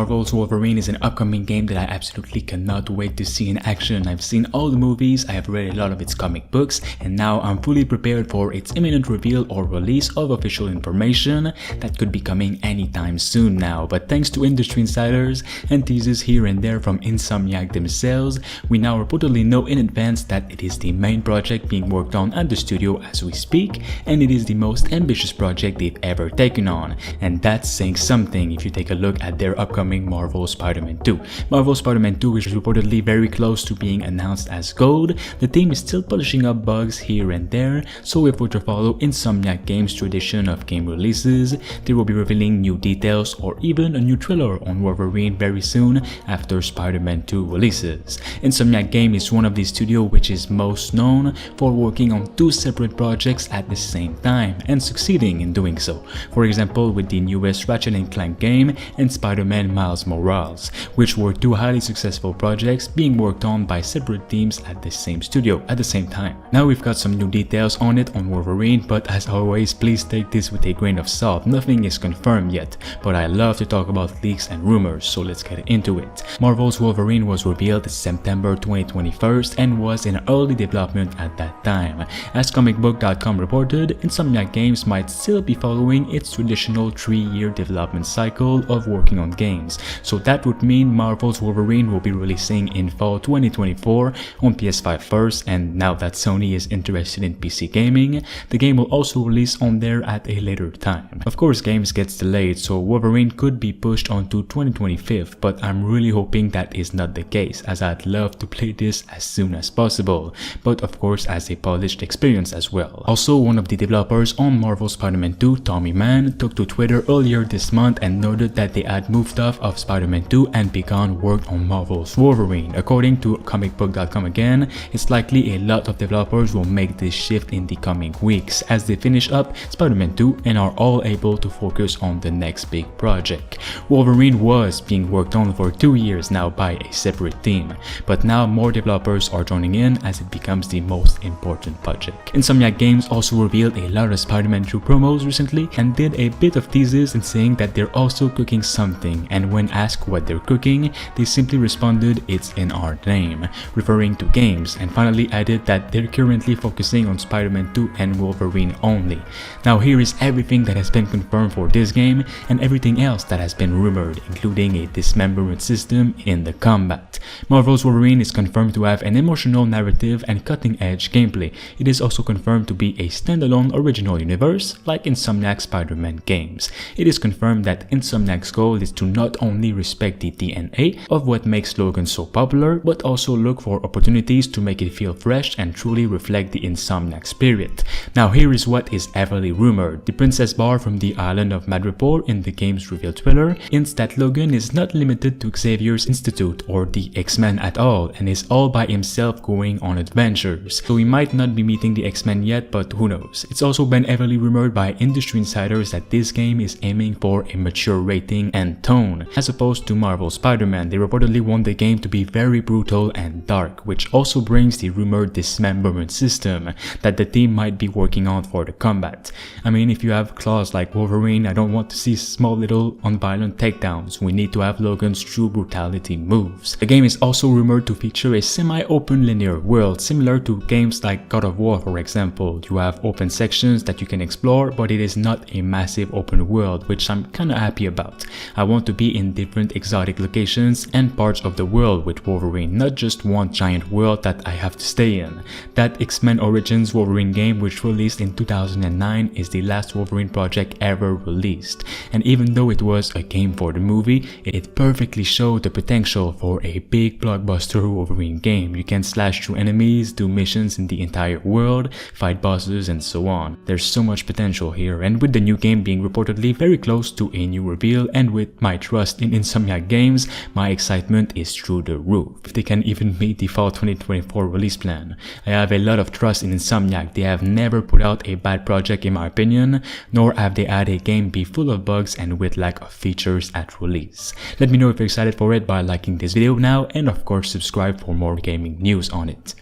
Marvel's Wolverine is an upcoming game that I absolutely cannot wait to see in action. I've seen all the movies, I have read a lot of its comic books, and now I'm fully prepared for its imminent reveal or release of official information that could be coming anytime soon now. But thanks to industry insiders and teasers here and there from Insomniac themselves, we now reportedly know in advance that it is the main project being worked on at the studio as we speak, and it is the most ambitious project they've ever taken on. And that's saying something if you take a look at their upcoming Marvel Spider-Man 2. Marvel Spider-Man 2 is reportedly very close to being announced as gold. The team is still polishing up bugs here and there, so if we're to follow Insomniac Games' tradition of game releases, they will be revealing new details or even a new trailer on Wolverine very soon after Spider-Man 2 releases. Insomniac Games is one of the studios which is most known for working on two separate projects at the same time and succeeding in doing so. For example, with the newest Ratchet & Clank game and Spider-Man Miles Morales, which were two highly successful projects being worked on by separate teams at the same studio at the same time. Now we've got some new details on it on Wolverine, but as always, please take this with a grain of salt. Nothing is confirmed yet, but I love to talk about leaks and rumors, so let's get into it. Marvel's Wolverine was revealed September 2021 and was in early development at that time. As comicbook.com reported, Insomniac Games might still be following its traditional 3-year development cycle of working on games, so that would mean Marvel's Wolverine will be releasing in fall 2024 on PS5 first, and now that Sony is interested in PC gaming, the game will also release on there at a later time. Of course, games gets delayed, so Wolverine could be pushed onto 2025, but I'm really hoping that is not the case, as I'd love to play this as soon as possible, but of course as a polished experience as well. Also, one of the developers on Marvel Spider-Man 2, Tommy Mann, took to Twitter earlier this month and noted that they had moved off of Spider-Man 2 and begun work on Marvel's Wolverine. According to comicbook.com again, it's likely a lot of developers will make this shift in the coming weeks as they finish up Spider-Man 2 and are all able to focus on the next big project. Wolverine was being worked on for 2 years now by a separate team, but now more developers are joining in as it becomes the most important project. Insomniac Games also revealed a lot of Spider-Man 2 promos recently and did a bit of teases in saying that they're also cooking something, and when asked what they're cooking, they simply responded, "It's in our name," referring to games, and finally added that they're currently focusing on Spider-Man 2 and Wolverine only. Now here is everything that has been confirmed for this game and everything else that has been rumored, including a dismemberment system in the combat. Marvel's Wolverine is confirmed to have an emotional narrative and cutting-edge gameplay. It is also confirmed to be a standalone original universe like Insomniac Spider-Man games. It is confirmed that Insomniac's goal is to not only respect the DNA of what makes Logan so popular, but also look for opportunities to make it feel fresh and truly reflect the Insomniac spirit. Now here is what is heavily rumored. The Princess Bar from the island of Madripoor in the game's reveal trailer hints that Logan is not limited to Xavier's Institute or the X-Men at all and is all by himself going on adventures. So we might not be meeting the X-Men yet, but who knows. It's also been heavily rumored by industry insiders that this game is aiming for a mature rating and tone. As opposed to Marvel Spider-Man, they reportedly want the game to be very brutal and dark, which also brings the rumored dismemberment system that the team might be working on for the combat. I mean, if you have claws like Wolverine, I don't want to see small little unviolent takedowns. We need to have Logan's true brutality moves. The game is also rumored to feature a semi-open linear world, similar to games like God of War for example. You have open sections that you can explore, but it is not a massive open world, which I'm kinda happy about. I want to be in different exotic locations and parts of the world with Wolverine, not just one giant world that I have to stay in. That X-Men Origins Wolverine game, which released in 2009, is the last Wolverine project ever released, and even though it was a game for the movie, it perfectly showed the potential for a big blockbuster Wolverine game. You can slash through enemies, do missions in the entire world, fight bosses, and so on. There's so much potential here, and with the new game being reportedly very close to a new reveal, and with my trust in Insomniac Games, my excitement is through the roof. If they can even meet the fall 2024 release plan. I have a lot of trust in Insomniac. They have never put out a bad project in my opinion, nor have they had a game be full of bugs and with lack of features at release. Let me know if you're excited for it by liking this video now, and of course subscribe for more gaming news on it.